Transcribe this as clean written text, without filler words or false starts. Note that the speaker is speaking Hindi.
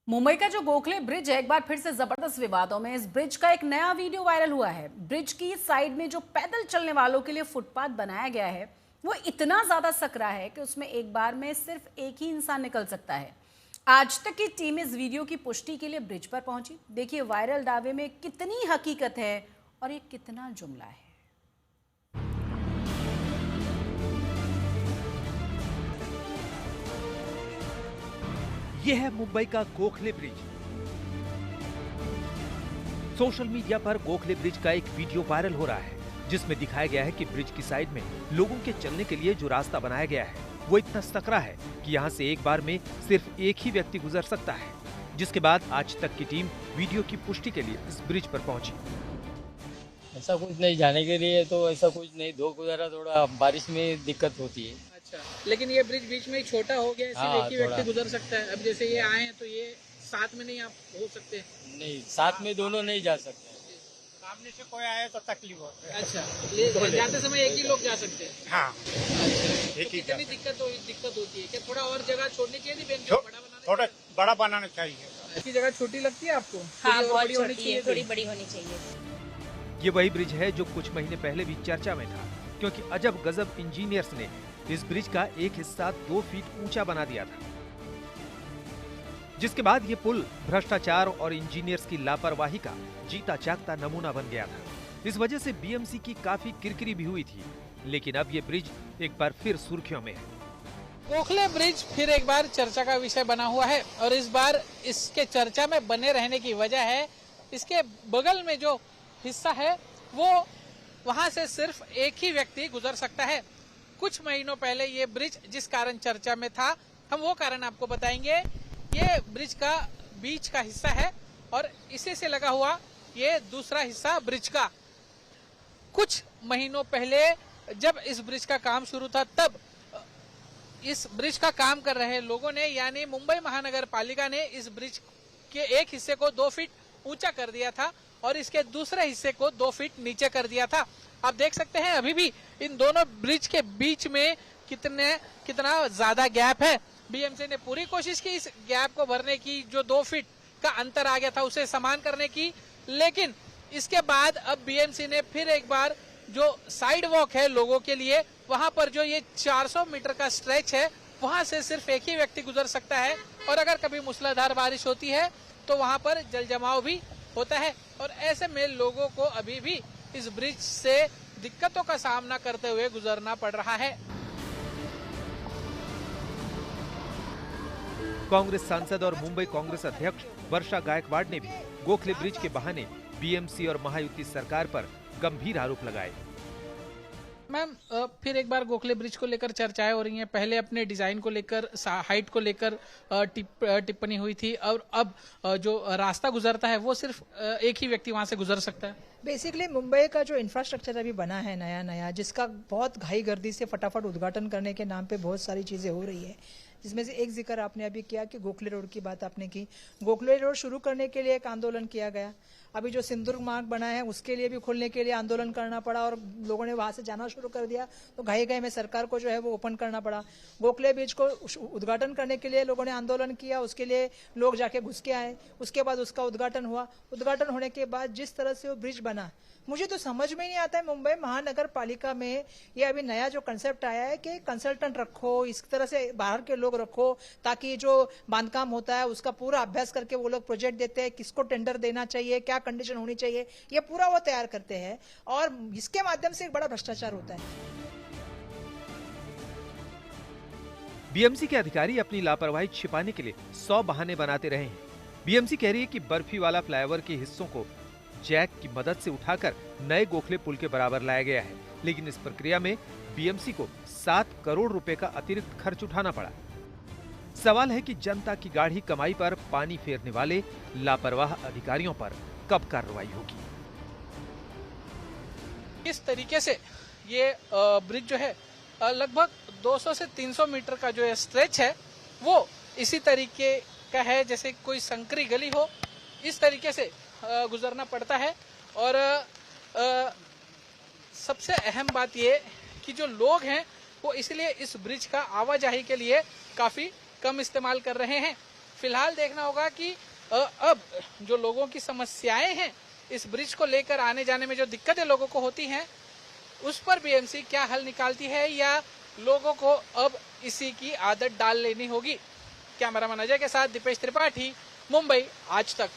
मुंबई का जो गोखले ब्रिज है एक बार फिर से जबरदस्त विवादों में। इस ब्रिज का एक नया वीडियो वायरल हुआ है। ब्रिज की साइड में जो पैदल चलने वालों के लिए फुटपाथ बनाया गया है वो इतना ज्यादा सकरा है कि उसमें एक बार में सिर्फ एक ही इंसान निकल सकता है। आज तक की टीम इस वीडियो की पुष्टि के लिए ब्रिज पर पहुंची। देखिए वायरल दावे में कितनी हकीकत है और ये कितना जुमला है। यह है मुंबई का गोखले ब्रिज। सोशल मीडिया पर गोखले ब्रिज का एक वीडियो वायरल हो रहा है जिसमें दिखाया गया है कि ब्रिज की साइड में लोगों के चलने के लिए जो रास्ता बनाया गया है वो इतना सकरा है कि यहाँ से एक बार में सिर्फ एक ही व्यक्ति गुजर सकता है। जिसके बाद आज तक की टीम वीडियो की पुष्टि के लिए इस ब्रिज पर पहुंची। ऐसा कुछ नहीं, जाने के लिए तो ऐसा कुछ नहीं। धूप वगैरह थोड़ा बारिश में दिक्कत होती है। अच्छा, लेकिन ये ब्रिज बीच में ही छोटा हो गया है, सिर्फ एक ही व्यक्ति गुजर सकता है। अब जैसे ये आए हैं तो ये साथ में नहीं आप हो सकते? नहीं, साथ में दोनों नहीं जा सकते। सामने से कोई आए तो तकलीफ होती है। अच्छा, जाते समय एक ही लोग जा सकते हैं। हाँ, अच्छा, एक ही तो कितनी दिक्कत होती है? क्या थोड़ा और जगह छोड़नी चाहिए थी? बेंच छो- बड़ा बनाना थोड़ा बड़ा बनाना चाहिए। इसकी जगह छोटी लगती है आपको? हाँ, थोड़ी और बहुत बड़ी होनी छोटी चाहिए है, थी? थोड़ी बड़ी होनी चाहिए। ये वही ब्रिज है जो कुछ महीने पहले भी चर्चा में था, क्योंकि अजब गजब इंजीनियर्स ने इस ब्रिज का एक हिस्सा 2 फीट ऊंचा बना दिया था, जिसके बाद ये पुल भ्रष्टाचार और इंजीनियर्स की लापरवाही का जीता जागता नमूना बन गया था। इस वजह से बीएमसी की काफी किरकिरी भी हुई थी, लेकिन अब ये ब्रिज एक बार फिर सुर्खियों में है। गोखले ब्रिज फिर एक बार चर्चा का विषय बना हुआ है और इस बार इसके चर्चा में बने रहने की वजह है इसके बगल में जो हिस्सा है वो वहां से सिर्फ एक ही व्यक्ति गुजर सकता है। कुछ महीनों पहले ये ब्रिज जिस कारण चर्चा में था, हम वो कारण आपको बताएंगे। ये ब्रिज का बीच का हिस्सा है और इसी से लगा हुआ ये दूसरा हिस्सा ब्रिज का। कुछ महीनों पहले जब इस ब्रिज का काम शुरू था तब इस ब्रिज का काम कर रहे लोगों ने यानी मुंबई महानगर पालिका ने इस ब्रिज के एक हिस्से को 2 फीट ऊंचा कर दिया था और इसके दूसरे हिस्से को 2 फीट नीचे कर दिया था। आप देख सकते हैं अभी भी इन दोनों ब्रिज के बीच में कितना ज्यादा गैप है। बीएमसी ने पूरी कोशिश की इस गैप को भरने की, जो 2 फीट का अंतर आ गया था उसे समान करने की, लेकिन इसके बाद अब बीएमसी ने फिर एक बार जो साइड वॉक है लोगों के लिए, वहां पर जो ये 400 मीटर का स्ट्रेच है वहां से सिर्फ एक ही व्यक्ति गुजर सकता है और अगर कभी मूसलाधार बारिश होती है तो वहां पर जल जमाव भी होता है और ऐसे में लोगों को अभी भी इस ब्रिज से दिक्कतों का सामना करते हुए गुजरना पड़ रहा है। कांग्रेस सांसद और मुंबई कांग्रेस अध्यक्ष वर्षा गायकवाड़ ने भी गोखले ब्रिज के बहाने बीएमसी और महायुति सरकार पर गंभीर आरोप लगाए। मैम, फिर एक बार गोखले ब्रिज को लेकर चर्चाएं हो रही हैं। पहले अपने डिजाइन को लेकर, हाइट को लेकर टिप्पणी हुई थी और अब जो रास्ता गुजरता है वो सिर्फ एक ही व्यक्ति वहां से गुजर सकता है। बेसिकली मुंबई का जो इंफ्रास्ट्रक्चर अभी बना है नया, जिसका बहुत घाई गर्दी से फटाफट उद्घाटन करने के नाम पे बहुत सारी चीजें हो रही है, जिसमें से एक जिक्र आपने अभी किया कि गोखले रोड की बात आपने की। गोखले रोड शुरू करने के लिए एक आंदोलन किया गया। अभी जो सिंदूर मार्ग बना है उसके लिए भी खोलने के लिए आंदोलन करना पड़ा और लोगों ने वहां से जाना शुरू कर दिया, तो घाई में सरकार को जो है वो ओपन करना पड़ा। गोखले ब्रिज को उद्घाटन करने के लिए लोगों ने आंदोलन किया, उसके लिए लोग जाके घुस के आए, उसके बाद उसका उद्घाटन हुआ। उद्घाटन होने के बाद जिस तरह से वो ब्रिज बना, मुझे तो समझ में नहीं आता है मुंबई महानगर पालिका में ये अभी नया जो कंसेप्ट आया है कि कंसल्टेंट रखो, इस तरह से बाहर के लोग रखो ताकि जो बांधकाम होता है उसका पूरा अभ्यास करके वो लोग प्रोजेक्ट देते हैं, किसको टेंडर देना चाहिए, क्या कंडीशन होनी चाहिए, ये पूरा वो तैयार करते हैं और इसके माध्यम से एक बड़ा भ्रष्टाचार होता है। बीएमसी के अधिकारी अपनी लापरवाही छिपाने के लिए 100 बहाने बनाते रहे हैं। बीएमसी कह रही है कि बर्फी वाला फ्लाईओवर के हिस्सों को जैक की मदद से उठाकर नए गोखले पुल के बराबर लाया गया है, लेकिन इस प्रक्रिया में बीएमसी को 7 करोड़ रुपए का अतिरिक्त खर्च उठाना पड़ा। सवाल है कि जनता की गाढ़ी कमाई पर पानी फेरने वाले लापरवाह अधिकारियों पर कब कार्रवाई होगी। इस तरीके से ये ब्रिज जो है लगभग 200 से 300 मीटर का जो स्ट्रेच है वो इसी तरीके का है जैसे कोई संकरी गली हो, इस तरीके से गुजरना पड़ता है। और सबसे अहम बात ये कि जो लोग हैं वो इसलिए इस ब्रिज का आवाजाही के लिए काफी कम इस्तेमाल कर रहे हैं। फिलहाल देखना होगा कि अब जो लोगों की समस्याएं हैं इस ब्रिज को लेकर आने जाने में जो दिक्कतें लोगों को होती हैं उस पर बीएमसी क्या हल निकालती है या लोगों को अब इसी की आदत डाल लेनी होगी। कैमरामैन अजय के साथ दीपेश त्रिपाठी, मुंबई आज तक।